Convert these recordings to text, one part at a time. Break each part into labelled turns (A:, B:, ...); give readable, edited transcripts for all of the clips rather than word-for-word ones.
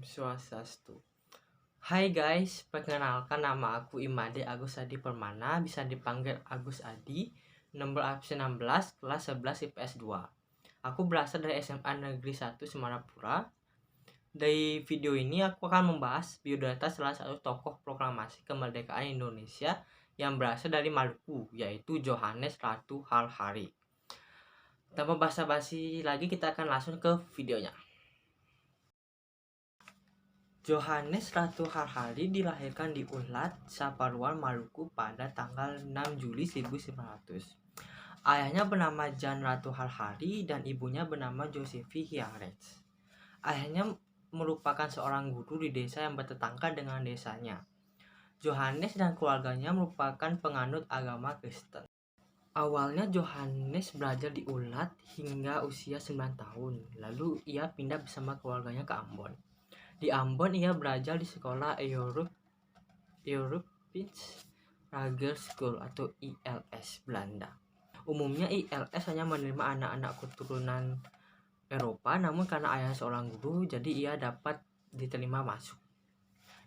A: Swastiastu. Hai guys, perkenalkan nama aku Imade Agus Adi Permana, bisa dipanggil Agus Adi, nomor absen 16, kelas 11 IPS 2. Aku berasal dari SMA Negeri 1 Semarapura. Dari video ini aku akan membahas biodata salah satu tokoh proklamasi kemerdekaan Indonesia yang berasal dari Maluku, yaitu Johannes Ratu Harhari. Tanpa basa-basi lagi, kita akan langsung ke videonya. Johannes Ratu Harhari dilahirkan di Ulat, Saparua, Maluku pada tanggal 6 Juli 1900. Ayahnya bernama Jan Ratu Harhari dan ibunya bernama Josefi Hiarets. Ayahnya merupakan seorang guru di desa yang bertetangga dengan desanya. Johannes dan keluarganya merupakan penganut agama Kristen. Awalnya Johannes belajar di Ulat hingga usia 9 tahun, lalu ia pindah bersama keluarganya ke Ambon. Di Ambon ia belajar di sekolah European Rager School atau ILS Belanda. Umumnya ILS hanya menerima anak-anak keturunan Eropa, namun karena ayah seorang guru, jadi ia dapat diterima masuk.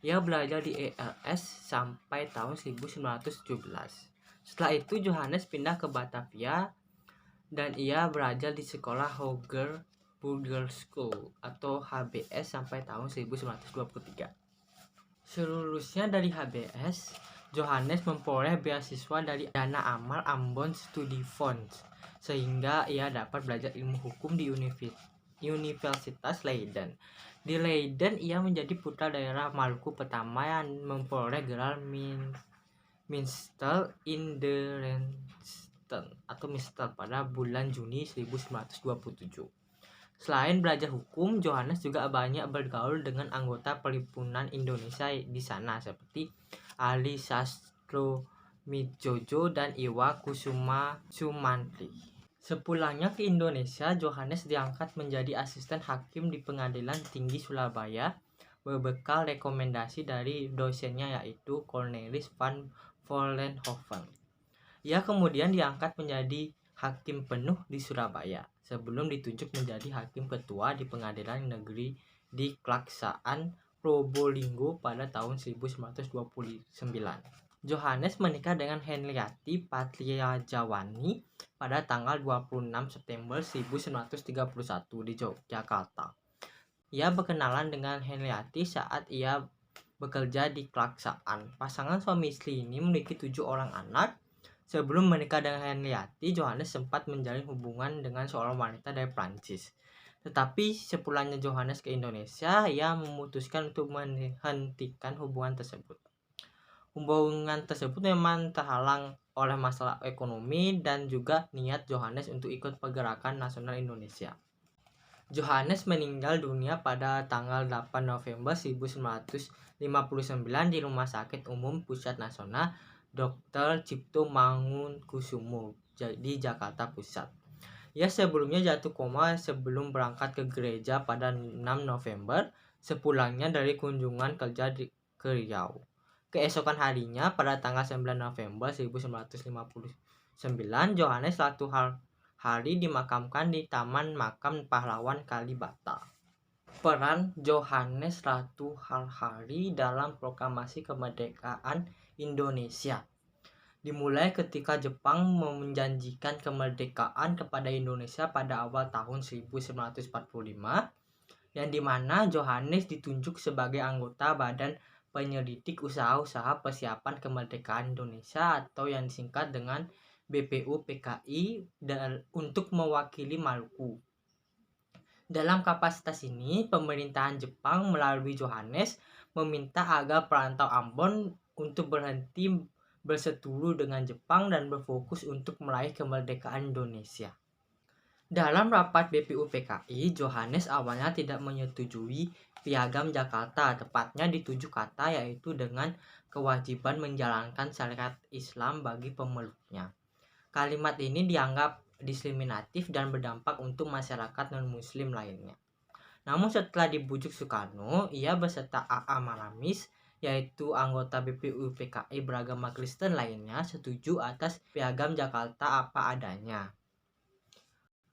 A: Ia belajar di ILS sampai tahun 1917. Setelah itu Johannes pindah ke Batavia dan ia belajar di sekolah Hoger Burger School atau HBS sampai tahun 1923. Selulusnya dari HBS, Johannes memperoleh beasiswa dari Dana Amal Ambon Study Funds sehingga ia dapat belajar ilmu hukum di Universitas Leiden. Di Leiden ia menjadi putra daerah Maluku pertama yang memperoleh gelar Minster in the atau Minster pada bulan Juni 1927. Selain belajar hukum, Johannes juga banyak bergaul dengan anggota Perhimpunan Indonesia di sana seperti Ali Sastro Midjojo dan Iwa Kusuma Sumantri. Sepulangnya ke Indonesia, Johannes diangkat menjadi asisten hakim di Pengadilan Tinggi Surabaya berbekal rekomendasi dari dosennya yaitu Cornelis van Vollenhoven. Ia kemudian diangkat menjadi hakim penuh di Surabaya sebelum ditunjuk menjadi hakim ketua di Pengadilan Negeri di Klaksaan, Probolinggo pada tahun 1929. Johannes menikah dengan Henriati Patriajawani pada tanggal 26 September 1931 di Yogyakarta. Ia berkenalan dengan Henriati saat ia bekerja di Klaksaan. Pasangan suami istri ini memiliki 7 orang anak. Sebelum menikah dengan Henriati, Johannes sempat menjalin hubungan dengan seorang wanita dari Prancis. Tetapi sepulangnya Johannes ke Indonesia, ia memutuskan untuk menghentikan hubungan tersebut. Hubungan tersebut memang terhalang oleh masalah ekonomi dan juga niat Johannes untuk ikut pergerakan nasional Indonesia. Johannes meninggal dunia pada tanggal 8 November 1959 di Rumah Sakit Umum Pusat Nasional Dr. Cipto Mangunkusumo di Jakarta Pusat. Ia sebelumnya jatuh koma sebelum berangkat ke gereja pada 6 November sepulangnya dari kunjungan kerja ke Riau. Keesokan harinya pada tanggal 9 November 1959, Johannes Ratu Harhari dimakamkan di Taman Makam Pahlawan Kalibata. Peran Johannes Ratu Harhari dalam proklamasi kemerdekaan Indonesia dimulai ketika Jepang menjanjikan kemerdekaan kepada Indonesia pada awal tahun 1945, yang dimana Johannes ditunjuk sebagai anggota Badan Penyelidik Usaha-usaha Persiapan Kemerdekaan Indonesia atau yang disingkat dengan BPUPKI untuk mewakili Maluku. Dalam kapasitas ini, pemerintahan Jepang melalui Johannes meminta agar perantau Ambon untuk berhenti berseteru dengan Jepang dan berfokus untuk meraih kemerdekaan Indonesia. Dalam rapat BPUPKI, Johannes awalnya tidak menyetujui Piagam Jakarta, tepatnya di 7 kata, yaitu dengan kewajiban menjalankan syariat Islam bagi pemeluknya. Kalimat ini dianggap diskriminatif dan berdampak untuk masyarakat non-muslim lainnya. Namun setelah dibujuk Soekarno, ia beserta A.A. Maramis, yaitu anggota BPUPKI beragama Kristen lainnya, setuju atas Piagam Jakarta apa adanya.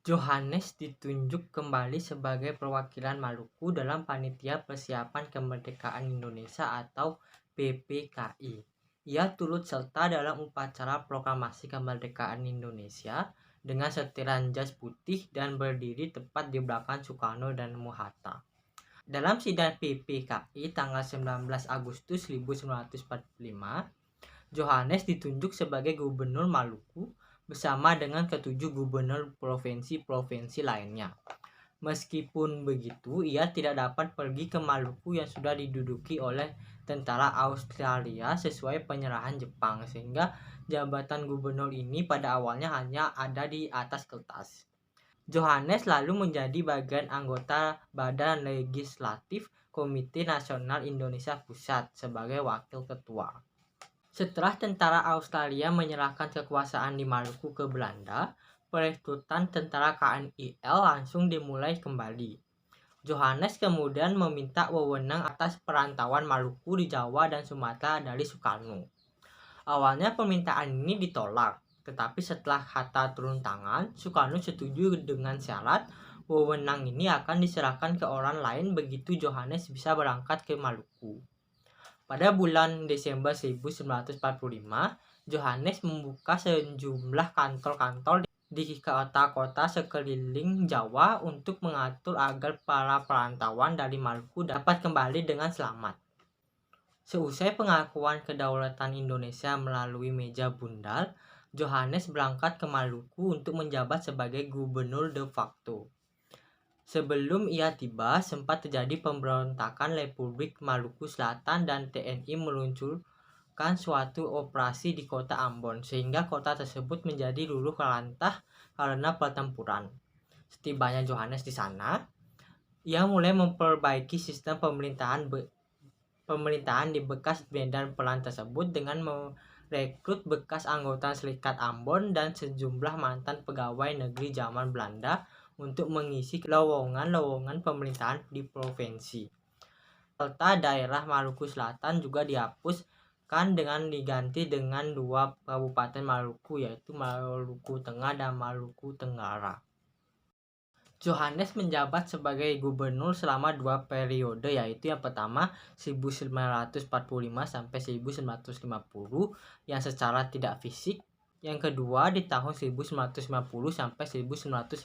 A: Johannes ditunjuk kembali sebagai perwakilan Maluku dalam Panitia Persiapan Kemerdekaan Indonesia atau PPKI. Ia turut serta dalam upacara proklamasi kemerdekaan Indonesia dengan setiran jas putih dan berdiri tepat di belakang Soekarno dan Muhatta. Dalam sidang PPKI tanggal 19 Agustus 1945, Johannes ditunjuk sebagai gubernur Maluku bersama dengan ketujuh gubernur provinsi-provinsi lainnya. Meskipun begitu, ia tidak dapat pergi ke Maluku yang sudah diduduki oleh tentara Australia sesuai penyerahan Jepang, sehingga jabatan gubernur ini pada awalnya hanya ada di atas kertas. Johannes lalu menjadi bagian anggota Badan Legislatif Komite Nasional Indonesia Pusat sebagai wakil ketua. Setelah tentara Australia menyerahkan kekuasaan di Maluku ke Belanda, perekrutan tentara KNIL langsung dimulai kembali. Johannes kemudian meminta wewenang atas perantauan Maluku di Jawa dan Sumatera dari Soekarno. Awalnya permintaan ini ditolak, tetapi setelah Hatta turun tangan, Soekarno setuju dengan syarat wewenang ini akan diserahkan ke orang lain begitu Johannes bisa berangkat ke Maluku. Pada bulan Desember 1945, Johannes membuka sejumlah kantor-kantor di kota-kota sekeliling Jawa untuk mengatur agar para perantauan dari Maluku dapat kembali dengan selamat. Seusai pengakuan kedaulatan Indonesia melalui meja bundar, Johannes berangkat ke Maluku untuk menjabat sebagai gubernur de facto. Sebelum ia tiba, sempat terjadi pemberontakan Republik Maluku Selatan dan TNI meluncurkan suatu operasi di kota Ambon, sehingga kota tersebut menjadi luluh lantah karena pertempuran. Setibanya Johannes di sana, ia mulai memperbaiki sistem pemerintahan di bekas Medan Perang tersebut dengan merekrut bekas anggota Serikat Ambon dan sejumlah mantan pegawai negeri zaman Belanda untuk mengisi lowongan-lowongan pemerintahan di provinsi. Serta daerah Maluku Selatan juga dihapuskan dengan diganti dengan dua kabupaten Maluku, yaitu Maluku Tengah dan Maluku Tenggara. Johannes menjabat sebagai gubernur selama dua periode, yaitu yang pertama 1945 sampai 1950 yang secara tidak fisik, yang kedua di tahun 1950 sampai 1955.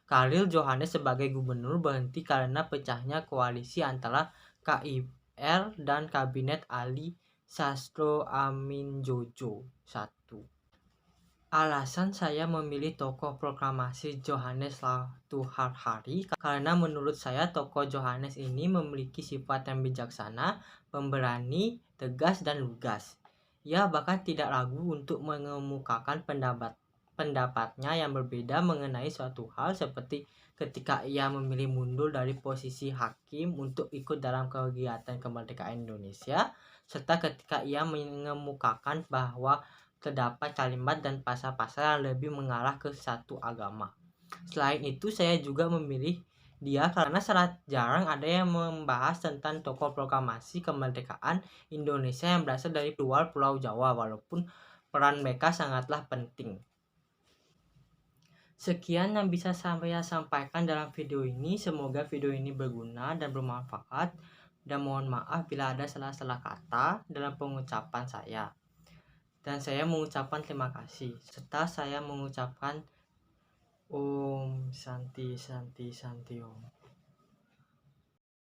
A: Karir Johannes sebagai gubernur berhenti karena pecahnya koalisi antara KIR dan Kabinet Ali Sastro Amindjojo I. Alasan saya memilih tokoh proklamasi Johannes Harari karena menurut saya tokoh Johannes ini memiliki sifat yang bijaksana, pemberani, tegas, dan lugas. Ia bahkan tidak ragu untuk mengemukakan pendapatnya yang berbeda mengenai suatu hal, seperti ketika ia memilih mundur dari posisi hakim untuk ikut dalam kegiatan kemerdekaan Indonesia, serta ketika ia mengemukakan bahwa terdapat kalimat dan pasal-pasal yang lebih mengarah ke satu agama. Selain itu, saya juga memilih dia karena sangat jarang ada yang membahas tentang tokoh proklamasi kemerdekaan Indonesia yang berasal dari luar Pulau Jawa, walaupun peran mereka sangatlah penting. Sekian yang bisa saya sampaikan dalam video ini. Semoga video ini berguna dan bermanfaat, dan mohon maaf bila ada salah-salah kata dalam pengucapan saya. Dan saya mengucapkan terima kasih, serta saya mengucapkan Om Santi Santi Santi Om.